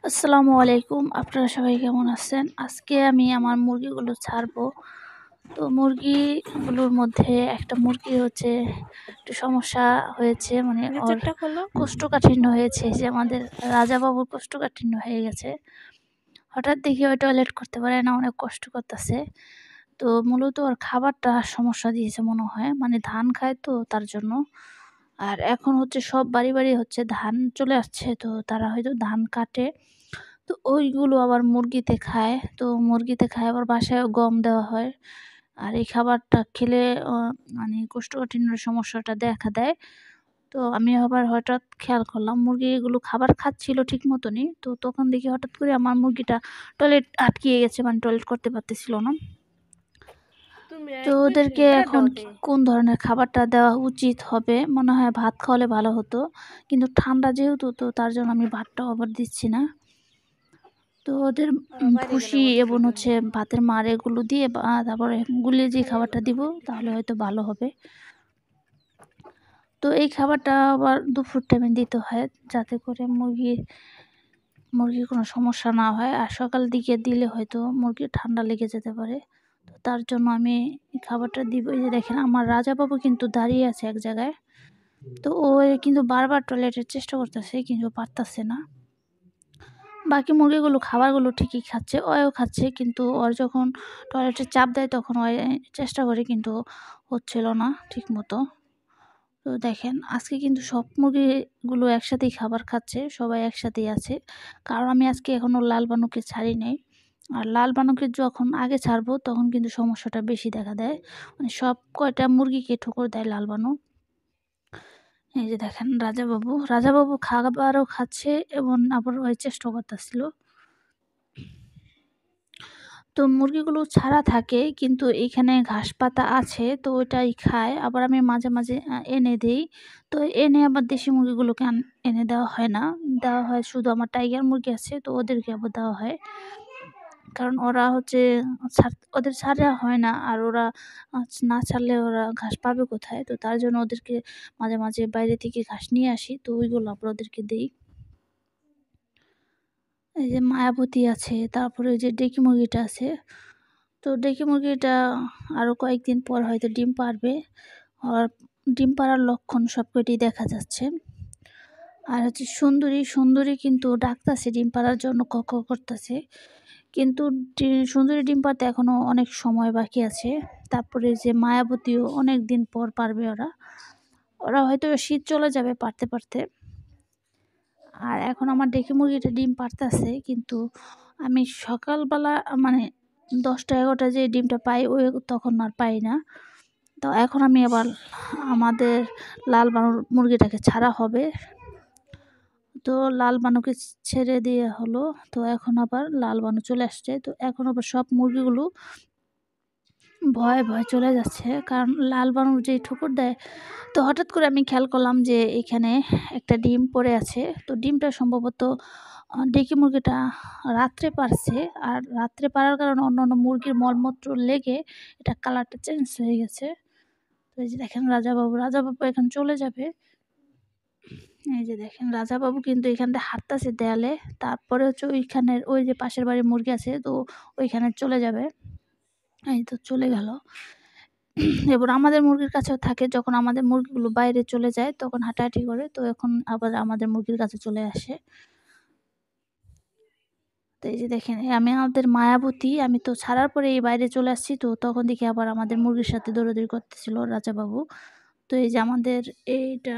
আসসালামু আলাইকুম। আপনারা সবাই কেমন আছেন? আজকে আমি আমার মুরগিগুলো ছাড়বো। তো মুরগিগুলোর মধ্যে একটা মুরগি হচ্ছে একটু সমস্যা হয়েছে, মানে ওর ভিতরটা খোলো। কোষ্ঠকাঠিন্য হয়েছে, যে আমাদের রাজা বাবুর কোষ্ঠকাঠিন্য হয়ে গেছে। হঠাৎ দেখি ও টয়লেট করতে পারে না, অনেক কষ্ট করতেছে। তো মূলত ওর খাবারটা সমস্যা দিয়েছে মনে হয়, মানে ধান খায় তো তার জন্য। আর এখন হচ্ছে সব বাড়ি হচ্ছে ধান চলে আসছে, তো তারা হয়তো ধান কাটে, তো ওইগুলো আবার মুরগিতে খায়। তো মুরগিতে খায়, আবার বাসায়ও গম দেওয়া হয়। আর এই খাবারটা খেলে মানে কোষ্ঠকাঠিন্যের সমস্যাটা দেখা দেয়। তো আমি আবার হঠাৎ খেয়াল করলাম মুরগিগুলো খাবার খাচ্ছিল ঠিক মতনই। তো তখন দেখি হঠাৎ করে আমার মুরগিটা টয়লেট আটকিয়ে গেছে, মানে টয়লেট করতে পারতেছিল না। তুমি তো একটু ওদেরকে ছেড়ে এখন দাও দে। কোন ধরনের খাবারটা দেওয়া উচিত হবে? মনে হয় ভাত খাওয়ালে ভালো হতো। কিন্তু ঠান্ডা যেহেতু, তো তার জন্য আমি ভাতটাও আবার দিচ্ছি না। তো ওদের বাইরে গেলে ভুসি বলতেছে এবং তুমি। হচ্ছে ভাতের মাড় এগুলো দিয়ে বা তারপরে গুলিয়ে যে খাবারটা দিব, তাহলে হয়তো ভালো হবে। তো এই খাবারটা আবার দুপুর টাইমে দিতে হয়, যাতে করে মুরগির কোনো সমস্যা না হয়। আর সকাল দিকে দিলে হয়তো মুরগির ঠান্ডা লেগে যেতে পারে। তো তার জন্য আমি এই খাবারটা দিব। এই যে দেখেন, আমার রাজা বাবু কিন্তু দাঁড়িয়ে আছে এক জায়গায়। তো ও কিন্তু বারবার টয়লেটের চেষ্টা করতেছে, কিন্তু পারতাছে না। বাকি মুরগিগুলো খাবারগুলো ঠিকই খাচ্ছে, ওও খাচ্ছে, কিন্তু ওর যখন টয়লেটের চাপ দেয় তখন ও চেষ্টা করে, কিন্তু হচ্ছিল না ঠিকমতো। তো দেখেন, আজকে কিন্তু সব মুরগিগুলো একসাথেই খাবার খাচ্ছে, সবাই একসাথেই আছে। কারণ আমি আজকে এখনও লাল বানুকে ছাড়ি নাই। আর লাল বানুকে যখন আগে ছাড়বো তখন কিন্তু সমস্যাটা বেশি দেখা দেয়, মানে সব কয়টা মুরগিকে ঠোকর দেয় লাল বানু। এই যে দেখেন, রাজাবাবু খাবারও খাচ্ছে এবং আবার ওই চেষ্টা করতেছিল। তো মুরগিগুলো ছাড়া থাকে, কিন্তু এখানে ঘাস পাতা আছে, তো ওইটাই খায়। আবার আমি মাঝে এনে দেই। তো এনে আবার দেশি মুরগিগুলোকে এনে দেওয়া হয় না, দেওয়া হয় শুধু আমার টাইগার মুরগি আছে, তো ওদেরকে আবার দেওয়া হয়। কারণ ওরা হচ্ছে ওদের ছাড়া হয় না, আর ওরা না ছাড়লে ওরা ঘাস পাবে কোথায়? তো তার জন্য ওদেরকে মাঝে বাইরে থেকে ঘাস নিয়ে আসি, তো ওইগুলো আবার ওদেরকে দিই। এই যে মায়াবতী আছে, তারপরে ওই যে ডেকি মুরগিটা আছে। তো ডেকি মুরগিটা আরও কয়েকদিন পর হয়তো ডিম পাড়বে। আর ডিম পাড়ার লক্ষণ সবকটি দেখা যাচ্ছে। আর হচ্ছে সুন্দরী কিন্তু ডাকতাছে ডিম পাড়ার জন্য, করতেছে। কিন্তু সুন্দরী ডিম পাড়তে এখনও অনেক সময় বাকি আছে। তারপরে যে মায়াবতীও অনেক দিন পর পারবে ওরা। ওরা হয়তো শীত চলে যাবে পারতে। আর এখন আমার ডেকি মুরগিটা ডিম পাড়তাছে, কিন্তু আমি সকালবেলা, মানে 10টা 11টা যে ডিমটা পাই, ওই তখন আর পাই না। তো এখন আমি আবার আমাদের লাল বানর মুরগিটাকে ছাড়া হবে। তো লাল বানুকে ছেড়ে দিয়ে হলো। তো এখন আবার লাল বানু চলে আসছে। তো এখন আবার সব মুরগিগুলো ভয়ে চলে যাচ্ছে, কারণ লাল বানর যেই ঠোকর দেয়। তো হঠাৎ করে আমি খেয়াল করলাম যে এখানে একটা ডিম পড়ে আছে। তো ডিমটা সম্ভবত ডেকি মুরগিটা রাত্রে পারছে। আর রাত্রে পারার কারণে অন্যান্য মুরগির মলমূত্র লেগে এটা কালারটা চেঞ্জ হয়ে গেছে। তো এই যে দেখেন, রাজাবাবু এখন চলে যাবে। এই যে দেখেন, রাজাবাবু কিন্তু এখান থেকে হাঁটতাছে দেয়ালে। তারপরে হচ্ছে ওইখানের ওই যে পাশের বাড়ির মুরগি আছে, তো ওইখানে চলে যাবে। এই তো চলে গেল। এবার আমাদের মুরগির কাছেও থাকে, যখন আমাদের মুরগিগুলো বাইরে চলে যায় তখন হাঁটাহাঁটি করে, তো এখন আবার আমাদের মুরগির কাছে চলে আসে। তো এই যে দেখেন, আমি আমাদের মায়াবতী, আমি তো ছাড়ার পরে এই বাইরে চলে আসছি, তো তখন দেখি আবার আমাদের মুরগির সাথে দৌড়াদৌড়ি করতেছিল রাজাবাবু। তো এই যে আমাদের এইটা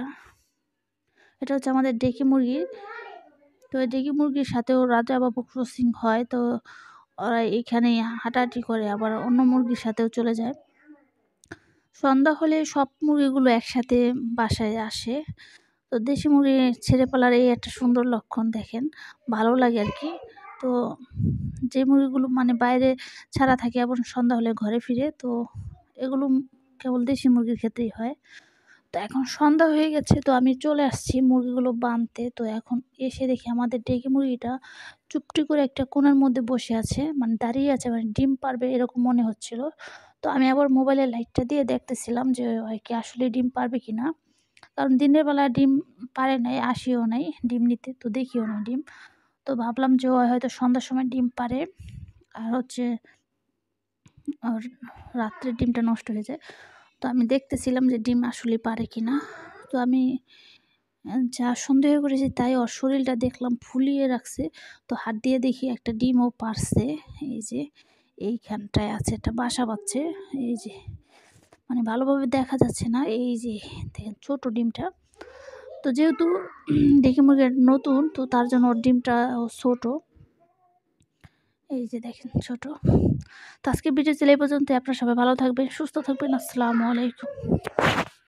এটা হচ্ছে আমাদের ডেকি মুরগি। তো এই ডেকি মুরগির সাথেও রাজাবাবু ক্রসিং হয়, তো ওরা এইখানে হাঁটাহাঁটি করে, আবার অন্য মুরগির সাথেও চলে যায়। সন্ধ্যা হলে সব মুরগিগুলো একসাথে বাসায় আসে। তো দেশি মুরগি ছেড়ে পালার এই একটা সুন্দর লক্ষণ, দেখেন, ভালো লাগে আর কি। তো যে মুরগিগুলো মানে বাইরে ছাড়া থাকে এবং সন্ধ্যা হলে ঘরে ফিরে, তো এগুলো কেবল দেশি মুরগির ক্ষেত্রেই হয়। তো এখন সন্ধ্যা হয়ে গেছে, তো আমি চলে আসছি মুরগিগুলো বাঁধতে। তো এখন এসে দেখি আমাদের ডেকি মুরগিটা চুপটি করে একটা কোণার মধ্যে বসে আছে, মানে দাঁড়িয়ে আছে, মানে ডিম পারবে এরকম মনে হচ্ছিল। তো আমি আবার মোবাইলের লাইটটা দিয়ে দেখতেছিলাম যে হয় কি আসলে ডিম পারবে কিনা। কারণ দিনের বেলা ডিম পারে নাই, আসিও নাই ডিম নিতে, তো দেখিও নাই ডিম। তো ভাবলাম যে ও হয়তো সন্ধ্যার সময় ডিম পাড়ে আর হচ্ছে আর রাত্রে ডিমটা নষ্ট হয়ে যায়। তো আমি দেখতেছিলাম যে ডিম আসলেই পারে কিনা। তো আমি যা সন্দেহ করেছি তাই, ওর শরীরটা দেখলাম ফুলিয়ে রাখছে। তো হাত দিয়ে দেখি একটা ডিম ও পারছে। এই যে এইখানটায় আছে, একটা বাসা বাঁধছে। এই যে মানে ভালোভাবে দেখা যাচ্ছে না, এই যে দেখেন ছোট ডিমটা। তো যেহেতু দেখি মুরগি নতুন, তো তার জন্য ওর ডিমটা ছোট। এই যে দেখেন ছোট। তো আজকে ভিডিও ছিল এই পর্যন্ত। আপনারা সবাই ভালো থাকবেন, সুস্থ থাকবেন। আসসালামু আলাইকুম।